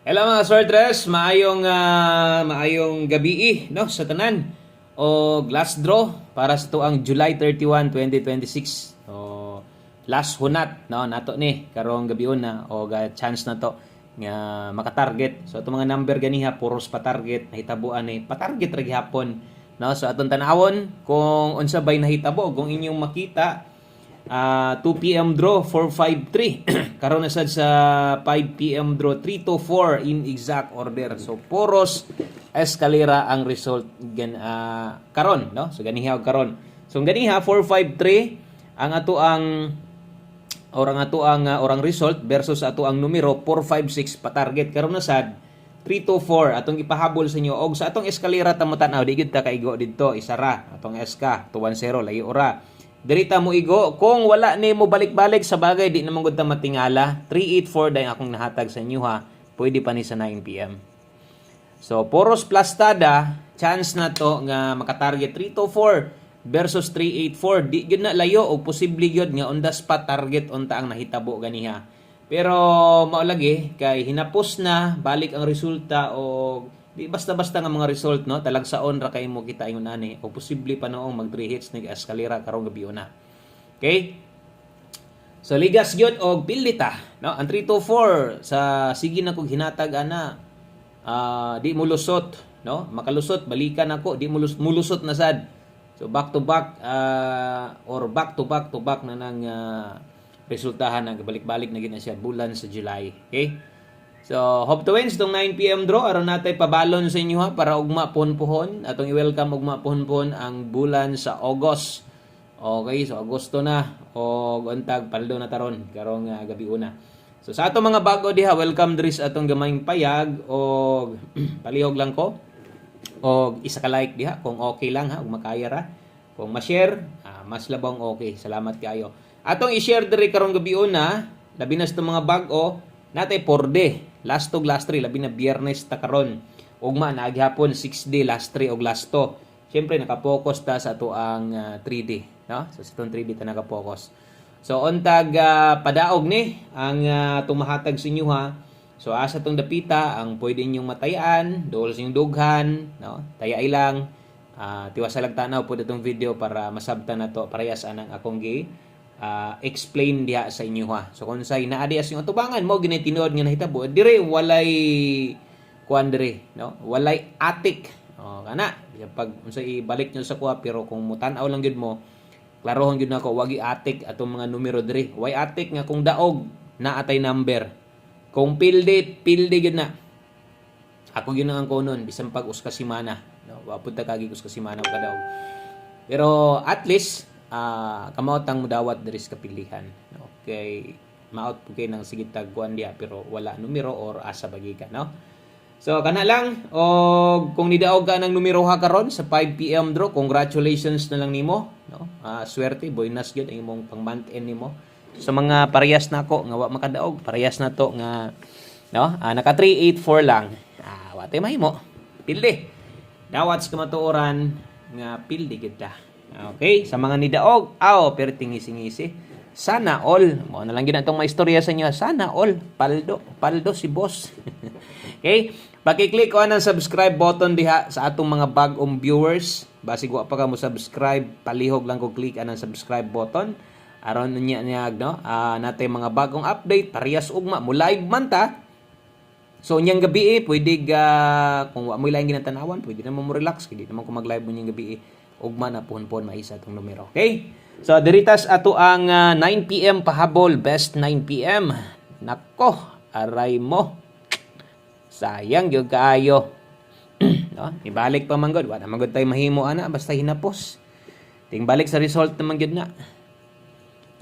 Hello mga sortress, maayong gabi no sa tanan o last draw para sa tuang July 31, 2026. O last hunat no nato ni karong gabi na o ga chance na to nga maka-target. So itong mga number ganiha puros pa-target, nahitabuan ni pa-target ra gihapon no. So atong tanawon kung unsa bay nahitabo kung inyong makita 2 p.m. draw 453 karon na sad sa 5 p.m. draw 3 to 4 in exact order. So puros eskalera ang result karon no. So ganiha karon. So ganiha 453 ang ato ang orang result versus ato ang numero 456 pa target karon na sad 3 to 4 atong ipahabol sa inyo og sa atong eskalera tamo tan-aw di gid ta kaigo didto isara atong SK 210 layo ora. Dirita mo igo kung wala ni mo balik-balik sa bagay di naman gud ta matingala 384 day akong nahatag sa inyo ha. Pwede pa ni sa 9 PM. So poros plastada chance na to nga maka-target 3 to 4 versus 384 di gyud na layo o posible gyud nga on the spot target unta ang nahitabo ganiha. Pero mao lagi kay hinapos na balik ang resulta o di basta-basta nga mga result no talagsaon ra kay mo kita ingon ani o posible pa noong mag 3 hits ni eskalera karong gabi na. Okay? So ligas gyud og pildita no ang 3 to 4 sa sige na kog hinatag ana di mo lusot no makalusot balikan ako di mo mulusot na sad. So back to back or back to back na nang resultahan ng balik-balik na gina siya bulan sa July. Okay? So, hope to wins itong 9 PM draw. Aron natay pabalon sa inyo ha para ugma pohon-pohon. Atong i-welcome ugma pohon-pohon ang bulan sa August. Okay, so Agosto na. O untag paldo na taron karong gabi una. So sa atong mga bago diha, welcome diri sa atong gamayng payag o palihog lang ko. O isa ka like diha kung okay lang ha, ug makaya ra. Kung ma-share, mas labang okay. Salamat kayo. Atong i-share diri karong gabi una, labi na sa mga bago, natay 4D. Last 3, labi na Biyernes ta karon. Ugma na aghapon 6D, last 3 og last 2. Syempre naka-focus ta sa ato ang 3D, no? So sa 3D ta naka-focus. So untag padaog ni ang tumahatag sa inyo ha. So asa tong dapita ang pwede ninyong matayan, dol sa inyong dughan, no? Tayay lang. Tiwasalag tanaw pud itong video para masabtan nato parehas anang akong explain diha sa inyo ha. So kung say naa diha sa atubangan mo gini tinuod nga nahitabo dire walay kuan dire no walay atik kana pag unsay ibalik nyo sa kuha pero kung mutan-aw lang gyud mo klarohon gyud nako wagi atik atong mga numero dire way atik nga kung daog na atay number kung pildi gyud na ako gyud ang konon bisan pag uska semana no wa pud ta kagi uska semana ka daog pero at least kamaot ang mudawat diri sa kapilihan. Okay, maot po kayo ng sige tagkuan diya pero wala numero or asa bagika, no? So kana lang o kung nidaog ka ng numero ha karon sa 5 PM draw, congratulations na lang nimo, no? Swerte, buenas gyud ang imong pang month end nimo. Sa mga parehas nako nga wa makadaog, parehas na to nga no? Naka 384 lang. Wa tay mahimo. Pildi. Dawat sa kamatuoran nga pildi gyud ta. Okay, sa mga nidaog, pero tingisi-ngisi. Sana all. Mo na lang gid atong maistorya sa inyo. Sana all. Paldo si boss. Okay? Paki-click on ang subscribe button diha sa atong mga bagong viewers. Basig wa pa ka mo subscribe, palihog lang ko click ang subscribe button. Aron niya no? Natay mga bagong update, parehas ugma mo live man ta. So nyang gabi pwede kung wa mo laing ginatanawan, pwede na mo relax, kidi naman ko mag-live mo nyang gabi. Ugma na pohon-pohon maisa itong numero. Okay? So, diritas ato ang 9 PM pahabol. Best 9 PM. Nako, aray mo. Sayang yung kaayo. No? Ibalik pa man god. Wala man god tayo mahimo ana. Basta hinapos. Tingbalik sa result naman god na.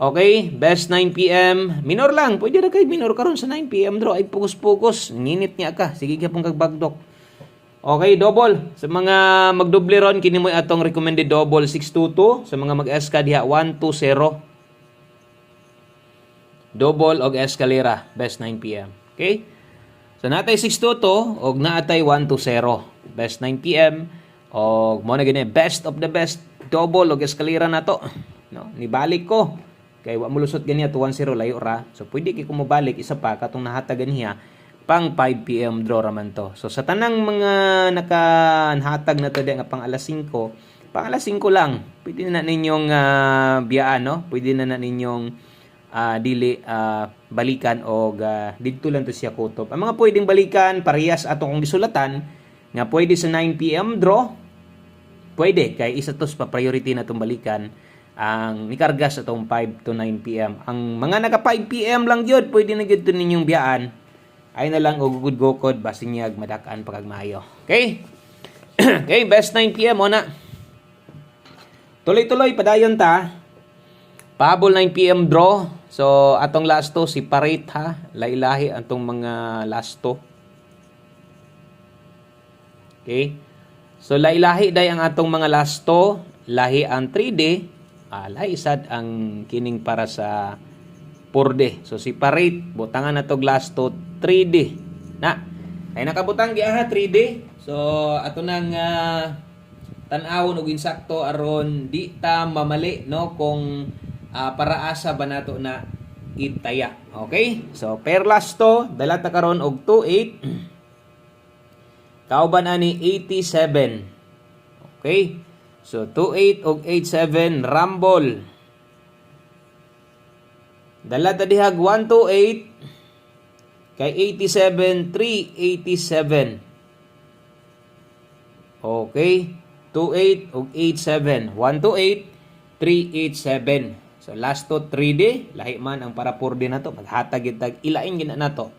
Okay? Best 9 PM. Minor lang. Pwede na kayo minor karon sa 9 PM draw. Ay pugos-pugos. Nginit niya ka. Sige ka pong kagbagdok. Okay, double. Sa mga magdoble ron, kini mo atong recommended double 622. Sa mga mag-SK diha 120. Double og eskalera, best 9 PM. Okay? So natay 622 og naatay 120. Best 9 PM og mo na gini best of the best double og eskalera nato. No, nibalik ko. Kay wa mo lusot ganiya 210 layo ra. So pwede kay ko mobalik isa pa katong nahatag ganiya pang 5 PM draw raman to. So sa tanang mga nakahatag na to nga pang alas 5, pang alas 5 lang. Pwede na ninyong biyaan, no? Pwede na ninyong dili balikan o didto lang to siya kutob. Ang mga pwedeng balikan parehas ato kong gisulatan nga pwede sa 9 PM draw. Pwede kay isa tos pa priority na tong balikan ang nikarga sa tong 5 to 9 PM. Ang mga naka 5 PM lang gyud pwede na gyud ninyong biyaan. Ay na lang og good gokod basin niya madakan pagagmayo. Okay? Okay, best 9 PM mo na. Tuloy-tuloy padayon ta. Pahabol 9 PM draw. So atong last to si Parate ha. Lailahi atong mga last to. Okay? So lailahi day ang atong mga last to, lahi ang 3D, lahi sad ang kining para sa 4D. So si Parate butangan na to last to 3D. Na. Ay nakabutang giaha 3D. So ato nang tan-awon og insakto aron di ta mamali no kung para asa ba nato na itaya. Okay? So per last to dala ta karon og 28. Kauban ani 87. Okay? So 28 og 87 Rumble. Dala ta dihag 128 kay 87 387. Okay? 28 og 87. 128 387. So last to 3D, lahi man ang para 4D na to. Maghatag itag ilain gina nato.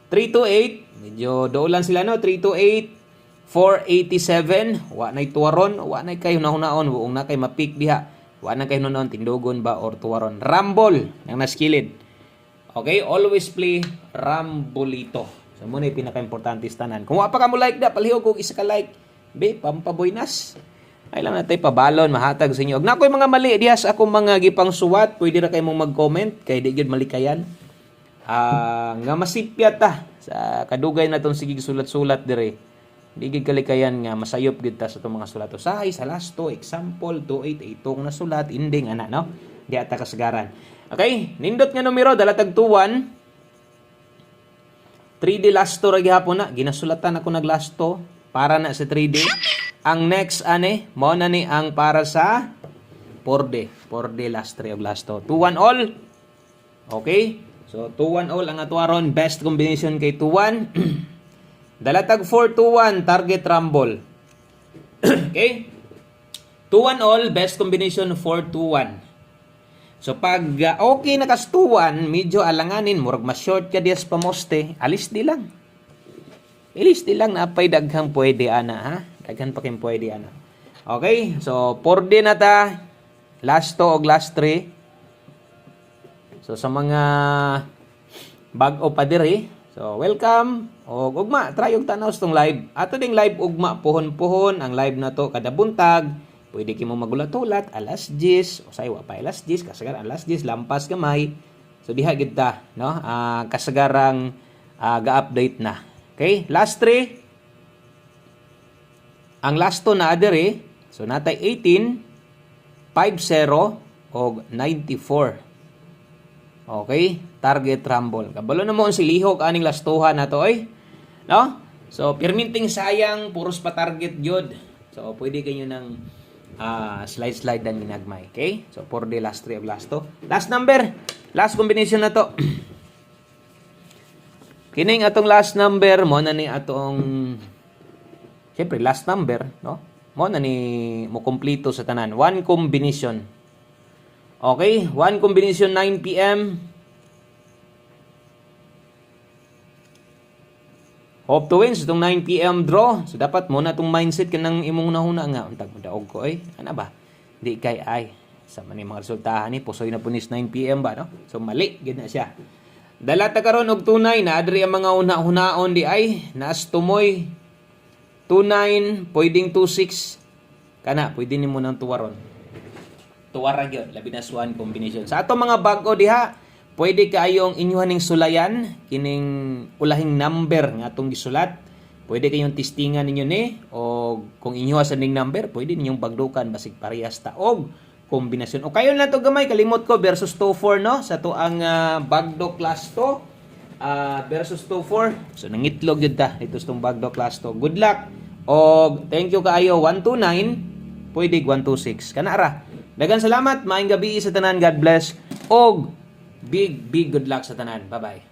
328, medyo dolan sila no. 328 487, wa nay tuwaron, wa nay kay hunahon, buong na kay mapik diha. Wa na kay hunahon tindugon ba or tuwaron. Rumble nang naskilid. Okay, always play Rumbolito. So mo na pinaka-importante tanan. Kung wa pa ka mo like da, palihog og isa ka like. Be, pampaboynas. Ay lang natay pabalon mahatag sa inyo. Og nakoy mga mali diha sa akong mga gipang suwat, pwede ra kay mong mag-comment kay di gyud malikayan. Nga masipya ta sa kadugay na tong sige sulat-sulat dire. Di gid kalikayan nga masayop gid ta sa itong mga sulat. Usahay sa last to example 28 itong nasulat ending ana no. Di ata kasagaran. Okay, nindot nga numero dalatag 21. 3D last to ra gihapon na ginasulatan ako nag last to para na sa 3D. Ang next ane mao na ni ang para sa 4D. 4D last 3 og last to. 2-1 all. Okay? So 2-1 all ang atuaron best combination kay 2-1. Dalatag 4-2-1 target rumble. Okay? 2-1 all, best combination 4-2-1. So pag okay na kas 2-1, medyo alanganin, murag mas short ka dias pamoste, alis di lang. Alis di lang na apay daghang pwede ana ha. Daghan pa kay pwede ana. Okay? So 4D na ta. Last 2 og last 3. So sa mga bag-o pa diri, so welcome. Og ugma try og tanaw tong live. Ato ding live ugma pohon-pohon ang live na to kada buntag. Pwede kimo magulat-ulat alas 10, usay wa pa alas 10 kasagaran alas 10 lampas gamay. So diha gid ta no. Kasagarang ga-update na. Okay? Last 3. Ang last to na adere. So natay 18, 50 og 94. Okay, target rumble. Kabalo na mo ang silihok aning lastuhan na to, oy. No? So, perminting sayang, puros pa target yun. So, pwede kayo ng slide dan ginagmay. Okay? So, 4D last 3 of last to. Last number. Last combination na to. Kining atong last number, mo na ni atong siyempre, last number, no? Mo na ni mo kompleto sa tanan. One combination. Okay, one combination 9 PM. Hope to wins itong 9 PM draw. So dapat mo na itong mindset ka ng imong nahuna nga. Untag mo daog ko eh. Ano ba? Di kay ay. Sa man mga resultahan ni pusoy na punis 9 PM ba no? So mali gid na siya. Dala ta karon og tunay na adri ang mga una-hunaon di ay naas tumoy 29 pwedeng 26 kana pwede nimo nang tuwaron. Tuwara gyud labi na one combination. Sa ato mga bag-o diha, pwede kayong inyuhan ning sulayan kining ulahing number nga atong gisulat. Pwede kayong testingan ninyo ni o kung inyuha sa ning number, pwede ninyong bagdukan basig parehas ta og kombinasyon. O kayo na to gamay kalimot ko versus 2-4 no sa to ang bagdo class to. versus 2-4. So nangitlog jud ta ito sa Bagdo class to. Good luck. Og thank you kaayo 129 pwede 126 kana ra. Daghang salamat, maayong gabi sa tanan. God bless og big good luck sa tanan. Bye bye.